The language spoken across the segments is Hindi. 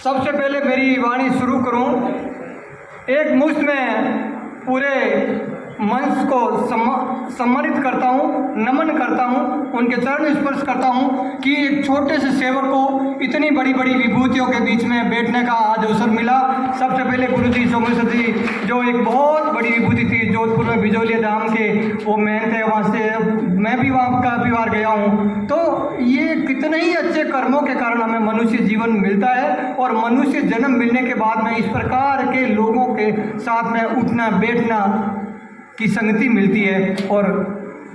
सबसे पहले मेरी वाणी शुरू करूं, एक मुश्त में पूरे मंच को सम्मानित करता हूं, नमन करता हूं, उनके चरण स्पर्श करता हूं कि एक छोटे से सेवक को इतनी बड़ी बड़ी विभूतियों के बीच में बैठने का आज अवसर मिला। सबसे पहले गुरु जी सोमेश्वर जी, जो एक बहुत बड़ी विभूति थी जोधपुर में बिजौलिया धाम के, वो महंत है, वहाँ से मैं भी वहाँ काफ़ी बार गया हूँ। तो ये कितने ही अच्छे कर्मों के कारण हमें मनुष्य जीवन मिलता है और मनुष्य जन्म मिलने के बाद में इस प्रकार के लोगों के साथ में उठना बैठना की संगति मिलती है। और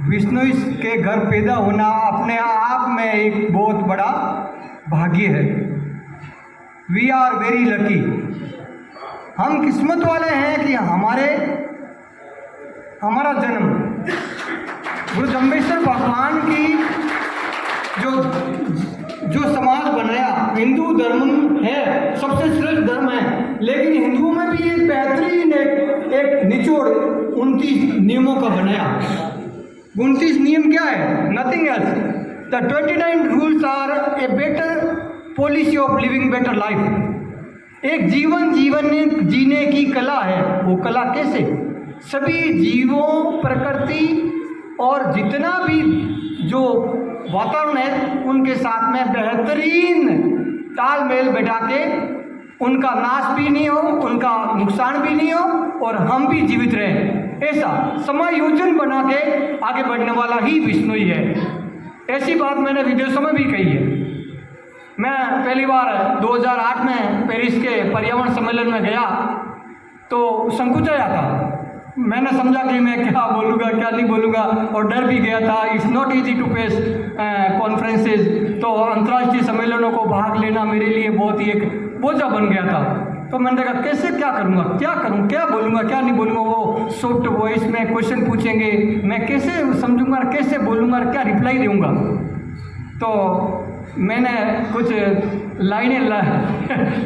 विष्णु के घर पैदा होना अपने आप में एक बहुत बड़ा भाग्य है। We are very lucky. हम किस्मत वाले हैं कि हमारा जन्म गुरु जम्बेश्वर भगवान की जो समाज बनाया, हिंदू धर्म है, सबसे श्रेष्ठ धर्म है, लेकिन हिंदुओं में भी एक बेहतरीन एक निचोड़ 29 नियमों का बनाया। 29 नियम क्या है? Nothing else. The 29 rules are a better policy of living better life. एक जीवन जीने की कला है। वो कला कैसे? सभी जीवों, प्रकृति और जितना भी जो वातावरण है उनके साथ में बेहतरीन तालमेल बैठा के उनका नाश भी नहीं हो, उनका नुकसान भी नहीं हो और हम भी जीवित रहें, ऐसा समायोजन बना के आगे बढ़ने वाला ही विष्णु ही है। ऐसी बात मैंने विदेशों में भी कही है। मैं पहली बार 2008 में पेरिस के पर्यावरण सम्मेलन में गया तो संकुचाया था। मैंने समझा कि मैं क्या बोलूँगा क्या नहीं बोलूँगा और डर भी गया था। It's not easy to face conferences. तो अंतर्राष्ट्रीय सम्मेलनों को भाग लेना मेरे लिए बहुत ही एक बोझा बन गया था। तो मैंने देखा कैसे क्या करूँगा, क्या करूँ, क्या बोलूँगा क्या नहीं बोलूँगा। वो सॉफ्ट वॉइस में क्वेश्चन पूछेंगे, मैं कैसे समझूंगा, कैसे बोलूँगा, क्या रिप्लाई दूँगा। तो मैंने कुछ लाइनें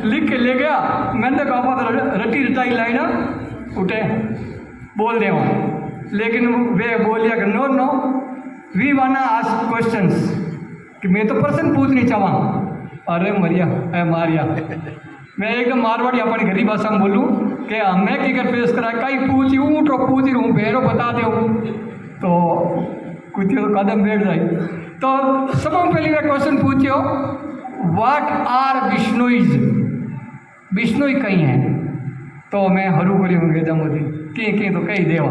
लिख के ले गया। मैंने कहा रटी रटाई लाइन उठे बोल दे, लेकिन वे बोलिया कि नो वी वाना आस्क क्वेश्चंस, कि मैं तो प्रश्न पूछनी चाहवा। अरे मरिया मारिया, मैं एकदम मारवाड़ी अपनी घरी भाषा में बोलूँ कि मैं की कर पेश करा कहीं पूछ रहूँ भेरो बता दो तो कुछ कदम बैठ जाए। तो सब पहले मैं क्वेश्चन पूछो, व्हाट आर विष्णुइज? विष्णु कहीं है? तो मैं हरू करी होंगे जमोदी कि तो कही देवा।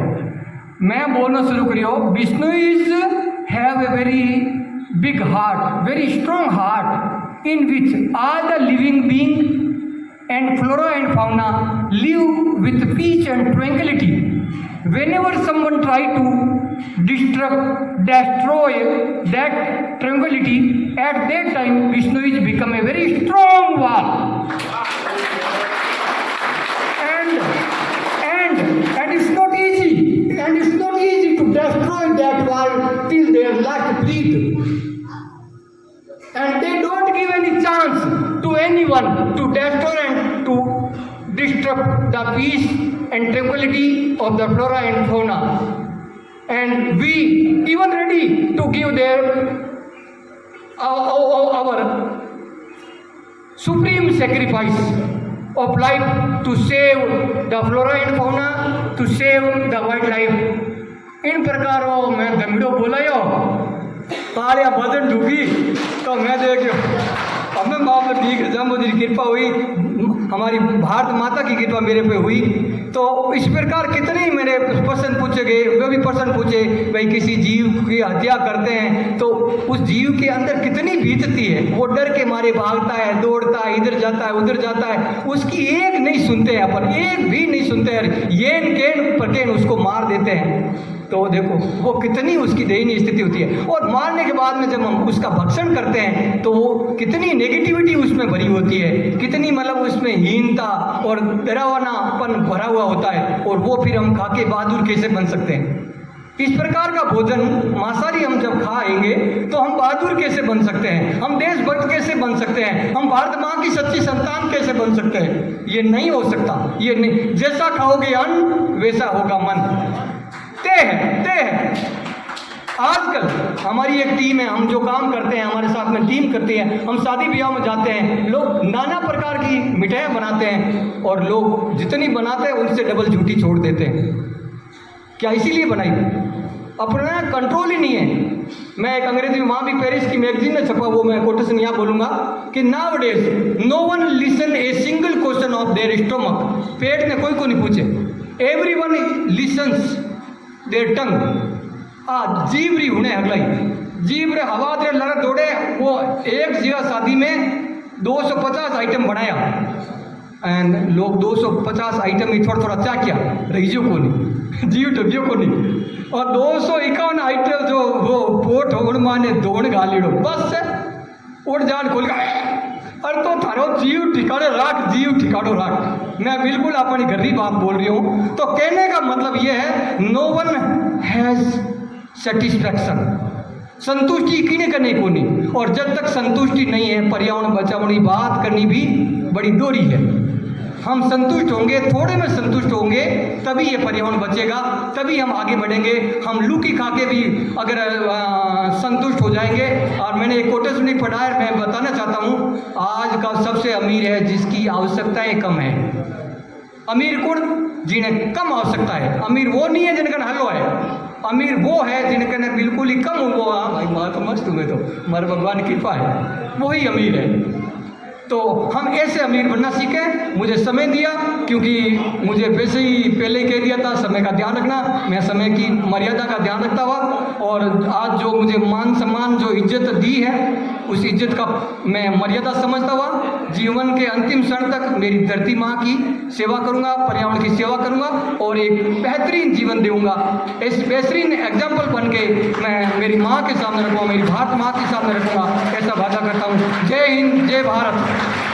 मैं बोलना शुरू करियो, Vishnu is have a very big heart, very strong heart in which all the living beings and flora and fauna live with peace and tranquility. Whenever someone try to destroy that tranquility, at that time Vishnu is become a very strong wall. And it's not easy to destroy that wall till their last breath. And they don't give any chance to anyone to destroy and to disturb the peace and tranquility of the flora and fauna. And we even ready to give our supreme sacrifice of life to save the flora and fauna, to save the wildlife. इन प्रकारों में गंभीरो बोलायो तालियां बदन ढूंढी तो मैं देखियो हमें मामला ठीक है। जब मोदी की कृपा हुई, हमारी भारत माता की कृपा मेरे पे हुई, तो इस प्रकार कितने ही मेरे प्रश्न पूछे गए। वे भी प्रश्न पूछे, भाई किसी जीव की हत्या करते हैं तो उस जीव के अंदर कितनी बीतती है। वो डर के मारे भागता है, दौड़ता है, इधर जाता है उधर जाता है, उसकी एक नहीं सुनते हैं अपन, एक भी नहीं सुनते हैं, येन केन पटेन उसको मार देते हैं। तो देखो वो कितनी उसकी दयनीय स्थिति होती है। और मारने के बाद में जब हम उसका भक्षण करते हैं तो वो कितनी नेगेटिविटी उसमें भरी होती है, कितनी मतलब उसमें हीनता और डरावनापन भरा हुआ होता है। और वो फिर हम खा के बहादुर कैसे बन सकते हैं? इस प्रकार का भोजन मांसाहारी हम जब खाएंगे तो हम बहादुर कैसे बन सकते हैं? हम देशभक्त कैसे बन सकते हैं? हम भारत माँ की सच्ची संतान कैसे बन सकते हैं? ये नहीं हो सकता। ये नहीं, जैसा खाओगे अन्न वैसा होगा मन। ते है आजकल हमारी एक टीम है, हम जो काम करते हैं हमारे साथ में टीम करते हैं, हम शादी ब्याह में जाते हैं, लोग नाना प्रकार की मिठाइयाँ बनाते हैं और लोग जितनी बनाते हैं उनसे डबल झूठी छोड़ देते हैं। क्या इसीलिए बनाई? अपना कंट्रोल ही नहीं है। मैं एक अंग्रेजी में वहाँ भी पेरिस की मैगजीन में छपा, वो मैं कोटेशन यहाँ बोलूँगा कि nowadays no one listen a single question of their stomach. पेट ने कोई को नहीं पूछे, everyone listens their tongue. जीव रही उन्हें अगलाई जीव रे हवा दे लड़ दौड़े। वो एक जगह शादी में 250 आइटम बनाया एंड लोग 250 आइटम में थोड़ा थोड़ा क्या क्या रहीजो को नहीं, जीव ढगियो को नहीं। और 251 आइटम जो वो पोट हो माने दौड़ गालीड़ो बस उड़ जान खोल अरे तो थारो जीव ठिकाने राख, जीव ठिकानो राख। मैं बिल्कुल अपनी गरीब बात बोल रही हूँ। तो कहने का मतलब ये है नो वन हैज सेटिस्फैक्शन, संतुष्टि किने करने को नहीं। और जब तक संतुष्टि नहीं है पर्यावरण बचाने बात करनी भी बड़ी दोरी है। हम संतुष्ट होंगे, थोड़े में संतुष्ट होंगे तभी ये पर्यावरण बचेगा, तभी हम आगे बढ़ेंगे। हम लूकी खा के भी अगर संतुष्ट हो जाएंगे। और मैंने एक कोटेशन नहीं पढ़ा है, मैं बताना चाहता हूँ, आज का सबसे अमीर है जिसकी आवश्यकताएं कम है। अमीर कौन? जिन्हें कम आवश्यकता है। अमीर वो नहीं है जिनका हल्लो है, अमीर वो है जिनके बिल्कुल ही कम हुआ। भाई बात मस्त हुए तो हमारे भगवान की कृपा है, वही अमीर है। तो हम ऐसे अमीर बनना सीखें। मुझे समय दिया क्योंकि मुझे वैसे ही पहले कह दिया था समय का ध्यान रखना, मैं समय की मर्यादा का ध्यान रखता हुआ और आज जो मुझे मान सम्मान जो इज्जत दी है उस इज्जत का मैं मर्यादा समझता हुआ जीवन के अंतिम क्षण तक मेरी धरती माँ की सेवा करूँगा, पर्यावरण की सेवा करूँगा और एक बेहतरीन जीवन दूँगा। इस बेहतरीन एग्जाम्पल बन के मैं मेरी माँ के सामने रखूँगा, मेरी भारत माँ के सामने रखूँगा, ऐसा वादा करता हूँ। जय हिंद, जय भारत।